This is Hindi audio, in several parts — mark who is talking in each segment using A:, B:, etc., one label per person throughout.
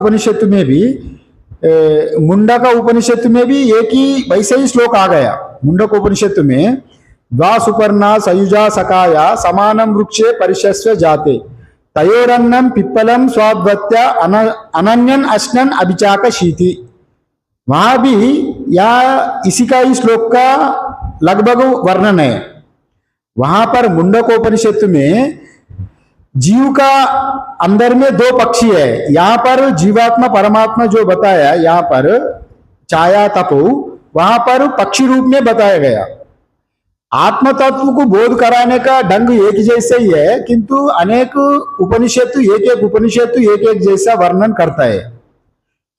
A: उपनिषद में भी मुंडक उपनिषद में भी एक ही वैसे ही श्लोक आ गया। मुंडक उपनिषद में द्वा सुपर्णा सयुजा सकाया समानम वृक्षे परिशस्व जाते तयोरन्नम पिप्पलम स्वाद्वत्या अनन्यन अश्नन अभिचाक शीति। वहां भी या इसी का ही श्लोक का लगभग वर्णन है। वहां पर मुंडक उपनिषद में जीव का अंदर में दो पक्षी है। यहाँ पर जीवात्मा परमात्मा जो बताया, यहाँ पर छाया तपो, वहां पर पक्षी रूप में बताया गया। आत्म तत्व को बोध कराने का ढंग एक जैसे ही है, किंतु अनेक उपनिषद एक उपनिषद एक जैसा वर्णन करता है।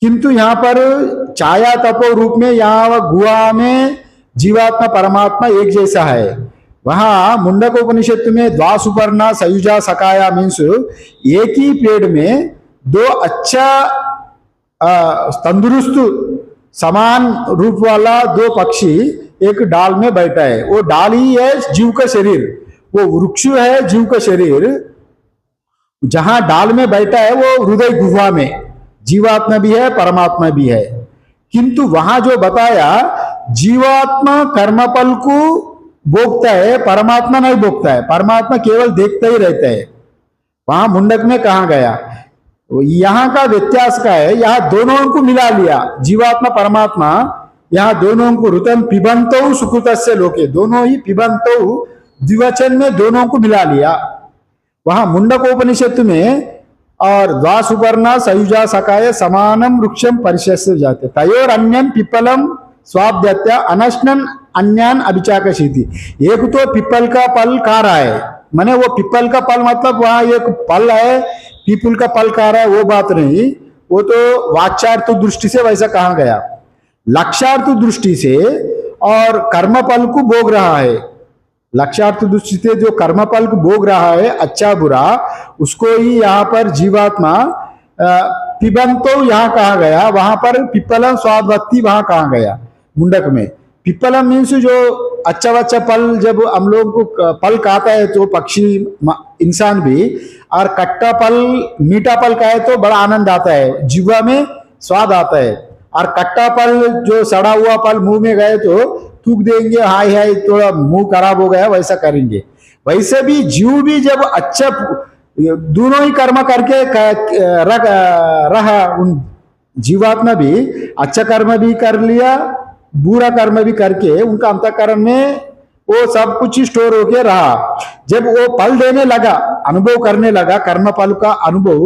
A: किंतु यहाँ पर छाया तपो रूप में यहाँ गुहा में जीवात्मा परमात्मा एक जैसा है। वहां मुंडक उपनिषद में द्वा सुपर्णा सयुजा सकाया मीन्स एक ही पेड़ में दो अच्छा तंदुरुस्त समान रूप वाला दो पक्षी एक डाल में बैठा है। वो डाल ही है जीव का शरीर, वो वृक्ष है जीव का शरीर। जहां डाल में बैठा है वो हृदय गुहा में जीवात्मा भी है परमात्मा भी है। किंतु वहां जो बताया जीवात्मा कर्मफल को भोगता है, परमात्मा नहीं भोगता है, परमात्मा केवल देखता ही रहता है। वहां मुंडक में कहा गया यहां का व्यत्यास का है, यहां दोनों को मिला लिया जीवात्मा परमात्मा। यहां दोनों को ऋतम पिबंतो सुकृतस्य लोके, दोनों ही पिबंतो द्विवचन में दोनों को मिला लिया। वहां मुंडक उपनिषद में और द्वा सुपर्णा सयुजा सकाय समानम वृक्षम परिशस्य जाते तयोर अन्यम पिप्पलम स्वाद्यत्या अनश्नन अन्यान अभिचाकशीति। एक तो पिप्पल का पल खा रहा है, माने वो पिप्पल का पल मतलब वहां एक पल है, पीपल का पल खा रहा है वो बात नहीं, वो तो वाच्यार्थ दृष्टि से वैसा कहा गया। लक्ष्यार्थ दृष्टि से और कर्मफल को भोग रहा है, लक्ष्यार्थ दृष्टि से जो कर्मफल को भोग रहा है अच्छा बुरा, उसको ही यहाँ पर जीवात्मा पिबंतो यहाँ कहा गया। वहां पर पिप्पलम स्वादवत्ती वहां कहा गया मुंडक में। पिप्पलम मीन्स जो अच्छा बच्चा पल जब हम लोग को पल खाता है तो पक्षी इंसान भी, और कट्टा पल मीठा पल खाए तो बड़ा आनंद आता है, जीवा में स्वाद आता है। और कट्टा पल जो सड़ा हुआ पल मुंह में गए तो थूक देंगे, हाय हाय थोड़ा मुंह खराब हो गया, वैसा करेंगे। वैसे भी जीव भी जब अच्छा दोनों ही कर्म करके रहा, उन जीवात्मा भी अच्छा कर्म भी कर लिया बुरा कर्म भी करके उनका अंतःकरण में वो सब कुछ स्टोर होके रहा। जब वो फल देने लगा, अनुभव करने लगा कर्म फल का अनुभव,